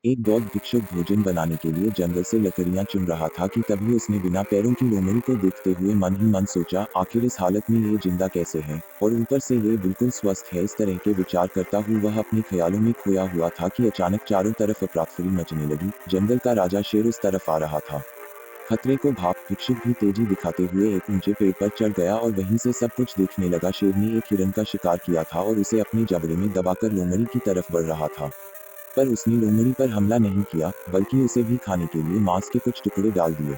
एक बौद्ध भिक्षुक भोजन बनाने के लिए जंगल से लकड़ियां चुन रहा था कि तभी उसने बिना पैरों की लोमड़ी को देखते हुए मन ही मन सोचा, आखिर इस हालत में ये जिंदा कैसे है, और ऊपर से ये बिल्कुल स्वस्थ है। इस तरह के विचार करता हुआ वह अपने ख्यालों में खोया हुआ था कि अचानक चारों तरफ अफरातफरी मचने लगी। जंगल का राजा शेर उस तरफ आ रहा था। खतरे को भाप भिक्षुक भी तेजी दिखाते हुए एक ऊंचे पेड़ पर चढ़ गया और वहीं से सब कुछ देखने लगा। शेर ने एक हिरन का शिकार किया था और उसे अपने जबड़े में दबाकर लोमड़ी की तरफ बढ़ रहा था। पर उसने लोमड़ी पर हमला नहीं किया, बल्कि उसे भी खाने के लिए मांस के कुछ टुकड़े डाल दिए।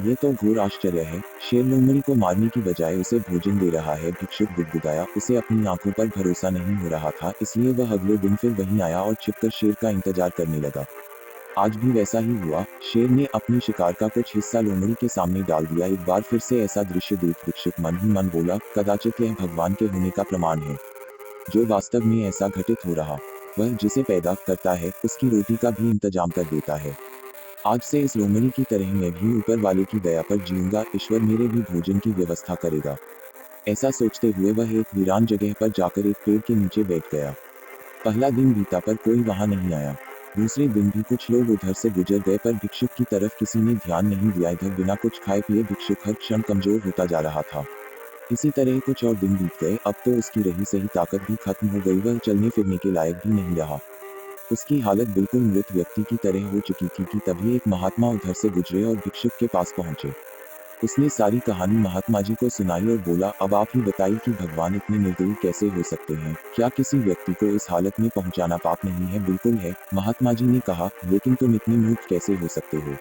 ये तो घोर आश्चर्य है, शेर लोमड़ी को मारने की बजाय उसे भोजन दे रहा है। भिक्षुक बुदबुदाया। उसे अपनी आंखों पर भरोसा नहीं हो रहा था, इसलिए वह अगले दिन फिर वहीं आया और छिपकर शेर का इंतजार करने लगा। आज भी वैसा ही हुआ। शेर ने अपनी शिकार का कुछ हिस्सा लोमड़ी के सामने डाल दिया। एक बार फिर से ऐसा दृश्य देख भिक्षुक मन ही मन बोला, कदाचित यह भगवान के होने का प्रमाण है, जो वास्तव में ऐसा घटित हो रहा। वह जिसे पैदा करता है, उसकी रोटी का भी इंतजाम कर देता है। आज से इस लोमड़ी की तरह मैं भी ऊपर वाले की दया पर जीऊंगा। ईश्वर मेरे भी भोजन की व्यवस्था करेगा। ऐसा सोचते हुए वह एक वीरान जगह पर जाकर एक पेड़ के नीचे बैठ गया। पहला दिन बीता पर कोई वहां नहीं आया। दूसरे दिन भी कुछ लोग उधर से गुजर गए, पर भिक्षुक की तरफ किसी ने ध्यान नहीं दिया। इधर बिना कुछ खाए पिए भिक्षुक हर क्षण कमजोर होता जा रहा था। इसी तरह कुछ और दिन बीत गए। अब तो उसकी रही सही ताकत भी खत्म हो गई। वह चलने फिरने के लायक भी नहीं रहा। उसकी हालत बिल्कुल मृत व्यक्ति की तरह हो चुकी थी कि तभी एक महात्मा उधर से गुजरे और भिक्षुक के पास पहुंचे। उसने सारी कहानी महात्मा जी को सुनाई और बोला, अब आप ही बताइए कि भगवान इतने निर्दयी कैसे हो सकते हैं। क्या किसी व्यक्ति को इस हालत में पहुंचाना पाप नहीं है? बिल्कुल है, महात्मा जी ने कहा, लेकिन तुम इतने मूर्ख कैसे हो सकते हो?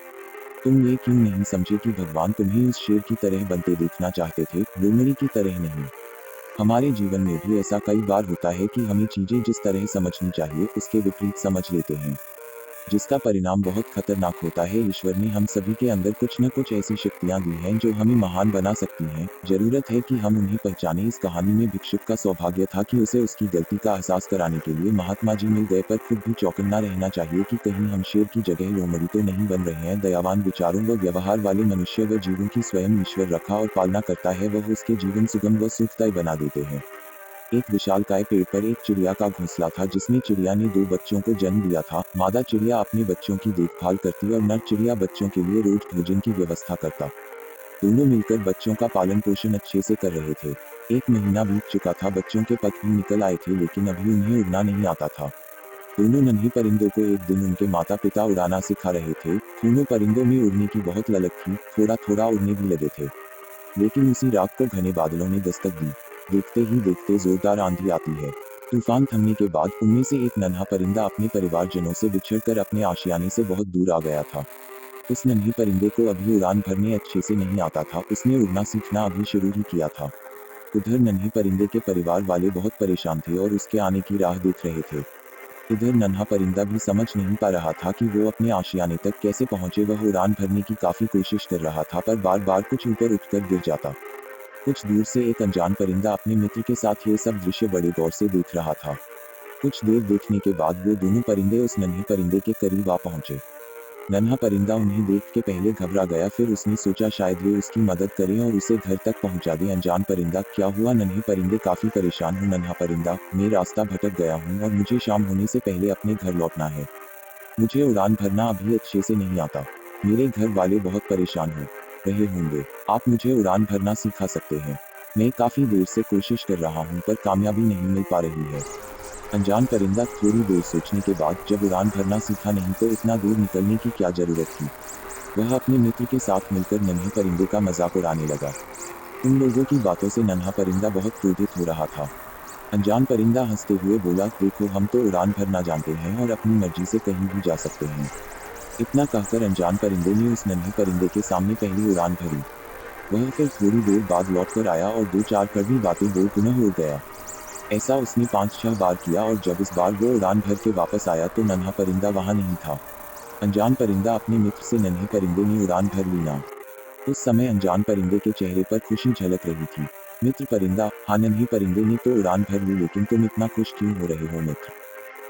तुम ये क्यों नहीं समझे कि भगवान तुम्हें उस शेर की तरह बनते देखना चाहते थे, लोमड़ी की तरह नहीं। हमारे जीवन में भी ऐसा कई बार होता है कि हमें चीजें जिस तरह समझनी चाहिए उसके विपरीत समझ लेते हैं, जिसका परिणाम बहुत खतरनाक होता है। ईश्वर ने हम सभी के अंदर कुछ न कुछ ऐसी शक्तियां दी हैं जो हमें महान बना सकती हैं। जरूरत है कि हम उन्हें पहचानें। इस कहानी में भिक्षुक का सौभाग्य था कि उसे उसकी गलती का एहसास कराने के लिए महात्मा जी मिल गए, पर खुद भी चौकन्ना रहना चाहिए कि कहीं हम शेर की जगह लोमड़ी तो नहीं बन रहे हैं। दयावान विचारों व व्यवहार वाले मनुष्य व जीवों की स्वयं ईश्वर रखा और पालना करता है, वह उसके जीवन सुगम व सुखदायी बना देते हैं। एक विशालकाय पेड़ पर एक चिड़िया का घोंसला था, जिसमें चिड़िया ने 2 बच्चों को जन्म दिया था। मादा चिड़िया अपने बच्चों की देखभाल करती और नर चिड़िया बच्चों के लिए रोज भोजन की व्यवस्था करता। दोनों मिलकर बच्चों का पालन पोषण अच्छे से कर रहे थे। 1 महीना बीत चुका था, बच्चों के पग भी निकल आए थे, लेकिन अभी उन्हें उड़ना नहीं आता था। दोनों नन्हे परिंदों को एक दिन उनके माता पिता उड़ाना सिखा रहे थे। दोनों परिंदों में उड़ने की बहुत ललक थी, थोड़ा थोड़ा उड़ने भी लगे थे। लेकिन उसी रात को घने बादलों ने दस्तक दी। देखते ही देखते जोरदार आंधी आती है। तूफान थमने के बाद उनमें से एक नन्हा परिंदा अपने परिवारजनों से बिछड़कर अपने आशियाने से बहुत दूर आ गया था। उस नन्हे परिंदे को अभी उड़ान भरने अच्छे से नहीं आता था। उसने उड़ना सीखना अभी शुरू ही किया था। उधर नन्हे परिंदे के परिवार वाले बहुत परेशान थे और उसके आने की राह देख रहे थे। इधर नन्हा परिंदा भी समझ नहीं पा रहा था कि वो अपने आशियाने तक कैसे पहुंचे। वह उड़ान भरने की काफी कोशिश कर रहा था, पर बार बार कुछ ऊपर उठकर गिर जाता। कुछ दूर से एक अनजान परिंदा अपने मित्र के साथ ये सब दृश्य बड़े गौर से देख रहा था। कुछ देर देखने के बाद वो दोनों परिंदे उस नन्हे परिंदे के करीब आ पहुंचे। नन्हा परिंदा उन्हें देख के पहले घबरा गया, फिर उसने सोचा शायद ये उसकी मदद करें और उसे घर तक पहुंचा दें। अनजान परिंदा, क्या हुआ? नन्हे परिंदे, काफी परेशान हूँ। नन्हा परिंदा, मैं रास्ता भटक गया हूँ और मुझे शाम होने से पहले अपने घर लौटना है। मुझे उड़ान भरना अभी अच्छे से नहीं आता। मेरे घर वाले बहुत परेशान हो रहे होंगे। आप मुझे उड़ान भरना सिखा सकते हैं? मैं काफी देर से कोशिश कर रहा हूँ, पर कामयाबी नहीं मिल पा रही है। अनजान परिंदा थोड़ी देर सोचने के बाद, जब उड़ान भरना सीखा नहीं तो इतना दूर निकलने की क्या जरूरत थी। वह अपने मित्र के साथ मिलकर नन्हे परिंदे का मजाक उड़ाने लगा। उन लोगों की बातों से नन्हा परिंदा बहुत क्रोधित हो रहा था। अनजान परिंदा हंसते हुए बोला, देखो, हम तो उड़ान भरना जानते हैं और अपनी मर्जी से कहीं भी जा सकते हैं। इतना कहकर अनजान परिंदे ने उस नन्हे परिंदे के सामने पहली उड़ान भरी। वह फिर थोड़ी देर बाद लौटकर आया और 2-4 कड़वी बातें बोल पुनः उड़ गया। ऐसा उसने 5-6 बार किया और जब इस बार वो उड़ान भर के वापस आया तो नन्हा परिंदा वहां नहीं था। अनजान परिंदा अपने मित्र से, नन्हे परिंदे ने उड़ान भर ली ना? उस समय अनजान परिंदे के चेहरे पर खुशी झलक रही थी। मित्र परिंदा, हाँ, नन्हे परिंदे ने तो उड़ान भर ली, लेकिन तुम इतना खुश क्यों हो रहे हो मित्र?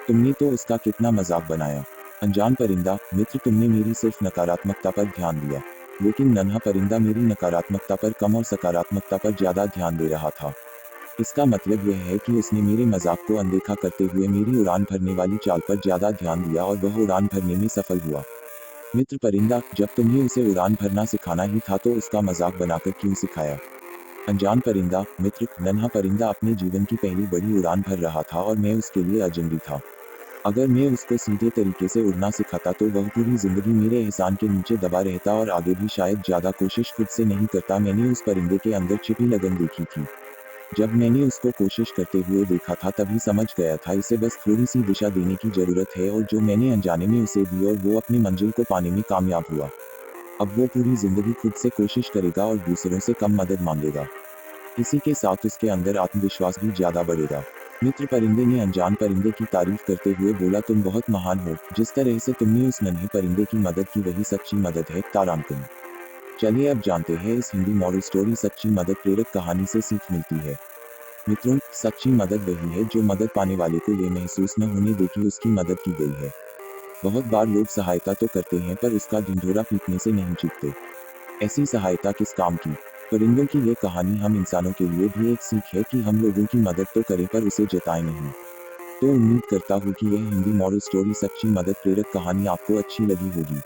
तुमने तो उसका कितना मजाक बनाया। अनजान परिंदा, मित्र, तुमने मेरी सिर्फ नकारात्मकता पर ध्यान दिया। लेकिन नन्हा परिंदा मेरी नकारात्मकता पर कम और सकारात्मकता पर ज्यादा ध्यान दे रहा था। इसका मतलब यह है कि उसने मेरे मजाक को अनदेखा करते हुए मेरी उड़ान भरने वाली चाल पर ज्यादा ध्यान दिया और वह उड़ान भरने में सफल हुआ। मित्र परिंदा, जब तुम्हें उसे उड़ान भरना सिखाना ही था तो उसका मजाक बनाकर क्यों सिखाया? अनजान परिंदा, मित्र, नन्हा परिंदा अपने जीवन की पहली बड़ी उड़ान भर रहा था और मैं उसके लिए अजनबी था। अगर मैं उसको सीधे तरीके से उड़ना सिखाता तो वह पूरी जिंदगी मेरे एहसान के नीचे दबा रहता और आगे भी शायद ज्यादा कोशिश खुद से नहीं करता। मैंने उस परिंदे के अंदर छिपी लगन देखी थी। जब मैंने उसको कोशिश करते हुए देखा था तभी समझ गया था इसे बस थोड़ी सी दिशा देने की जरूरत है, और जो मैंने अनजाने में उसे दी और वो अपनी मंजिल को पाने में कामयाब हुआ। अब वो पूरी जिंदगी खुद से कोशिश करेगा और दूसरों से कम मदद मांगेगा। इसी के साथ उसके अंदर आत्मविश्वास भी ज्यादा बढ़ेगा। मित्र परिंदे ने अनजान परिंदे की तारीफ करते हुए बोला, तुम बहुत महान हो, जिस तरह से तुमने उस नन्हे परिंदे की मदद की वही सच्ची मदद है। तारांकन। चलिए अब जानते हैं इस हिंदी मॉरल स्टोरी सच्ची मदद प्रेरक कहानी से सीख मिलती है। मित्रों, सच्ची मदद वही है जो मदद पाने वाले को ये महसूस न होने दे कि उसकी मदद की गई है। बहुत बार लोग सहायता तो करते हैं पर उसका ढिंढोरा पीटने से नहीं चूकते। ऐसी सहायता किस काम की? परिंदों की ये कहानी हम इंसानों के लिए भी एक सीख है कि हम लोगों की मदद तो करें पर उसे जताएं नहीं। तो उम्मीद करता हूँ कि यह हिंदी मॉरल स्टोरी सच्ची मदद प्रेरक कहानी आपको अच्छी लगी होगी।